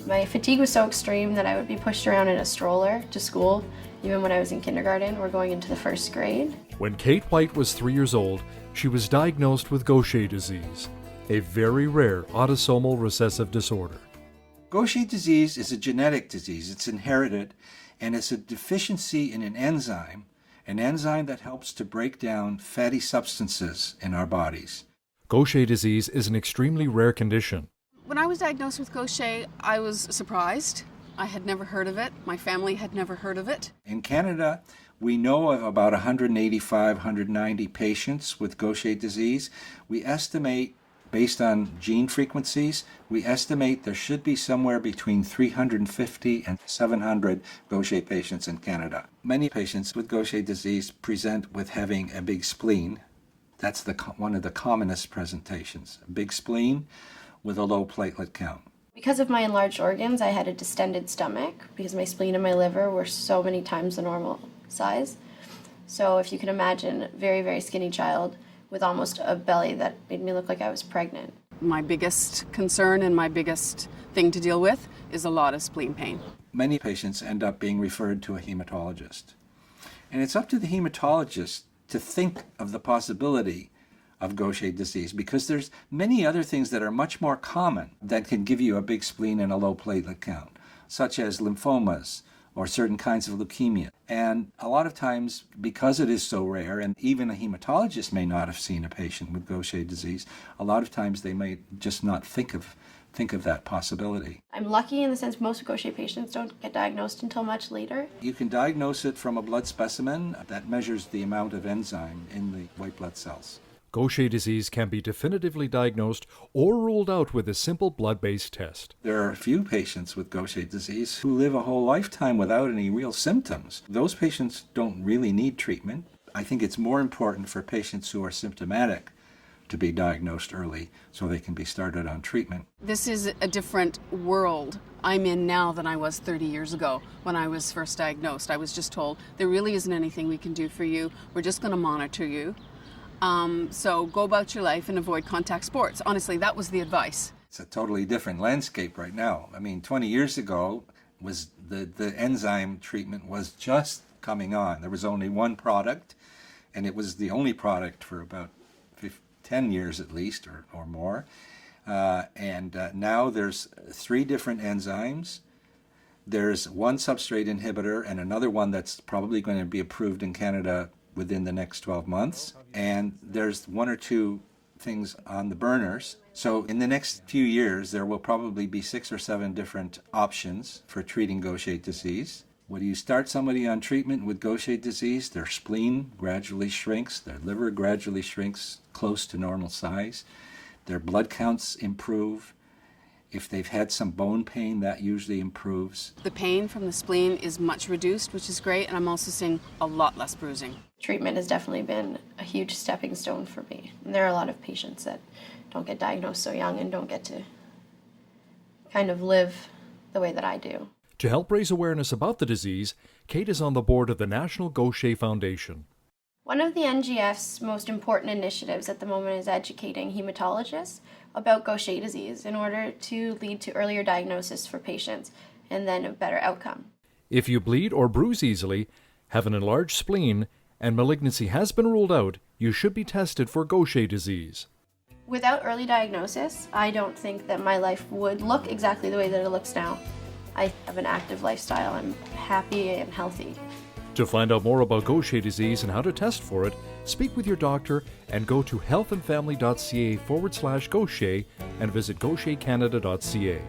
My fatigue was so extreme that I would be pushed around in a stroller to school, even when I was in kindergarten or going into the first grade. When Kate White was 3 years old, she was diagnosed with Gaucher disease, a very rare autosomal recessive disorder. Gaucher disease is a genetic disease. It's inherited, and it's a deficiency in an enzyme that helps to break down fatty substances in our bodies. Gaucher disease is an extremely rare condition. When I was diagnosed with Gaucher, I was surprised. I had never heard of it. My family had never heard of it. In Canada, we know of about 185, 190 patients with Gaucher disease. We estimate, based on gene frequencies, we estimate there should be somewhere between 350 and 700 Gaucher patients in Canada. Many patients with Gaucher disease present with having a big spleen. That's one of the commonest presentations, a big spleen with a low platelet count. Because of my enlarged organs, I had a distended stomach because my spleen and my liver were so many times the normal size. So if you can imagine, a very, very skinny child with almost a belly that made me look like I was pregnant. My biggest concern and my biggest thing to deal with is a lot of spleen pain. Many patients end up being referred to a hematologist. And it's up to the hematologist to think of the possibility of Gaucher disease, because there's many other things that are much more common that can give you a big spleen and a low platelet count, such as lymphomas or certain kinds of leukemia. And a lot of times, because it is so rare, and even a hematologist may not have seen a patient with Gaucher disease, a lot of times they may just not think of that possibility. I'm lucky in the sense most Gaucher patients don't get diagnosed until much later. You can diagnose it from a blood specimen that measures the amount of enzyme in the white blood cells. Gaucher disease can be definitively diagnosed or ruled out with a simple blood-based test. There are a few patients with Gaucher disease who live a whole lifetime without any real symptoms. Those patients don't really need treatment. I think it's more important for patients who are symptomatic to be diagnosed early so they can be started on treatment. This is a different world I'm in now than I was 30 years ago when I was first diagnosed. I was just told, there really isn't anything we can do for you. We're just going to monitor you. So go about your life and avoid contact sports. Honestly, that was the advice. It's a totally different landscape right now. I mean, 20 years ago, was the enzyme treatment was just coming on. There was only one product, and it was the only product for about 10 years at least, or more. Now there's 3 different enzymes. There's one substrate inhibitor and another one that's probably going to be approved in Canada within the next 12 months. And there's 1 or 2 things on the burners. So in the next few years, there will probably be 6 or 7 different options for treating Gaucher disease. When you start somebody on treatment with Gaucher disease, their spleen gradually shrinks, their liver gradually shrinks close to normal size, their blood counts improve. If they've had some bone pain, that usually improves. The pain from the spleen is much reduced, which is great, and I'm also seeing a lot less bruising. Treatment has definitely been a huge stepping stone for me. And there are a lot of patients that don't get diagnosed so young and don't get to kind of live the way that I do. To help raise awareness about the disease, Kate is on the board of the National Gaucher Foundation. One of the NGF's most important initiatives at the moment is educating hematologists about Gaucher disease in order to lead to earlier diagnosis for patients and then a better outcome. If you bleed or bruise easily, have an enlarged spleen, and malignancy has been ruled out, you should be tested for Gaucher disease. Without early diagnosis, I don't think that my life would look exactly the way that it looks now. I have an active lifestyle. I'm happy and healthy. To find out more about Gaucher disease and how to test for it, speak with your doctor and go to healthandfamily.ca/Gaucher and visit gauchercanada.ca.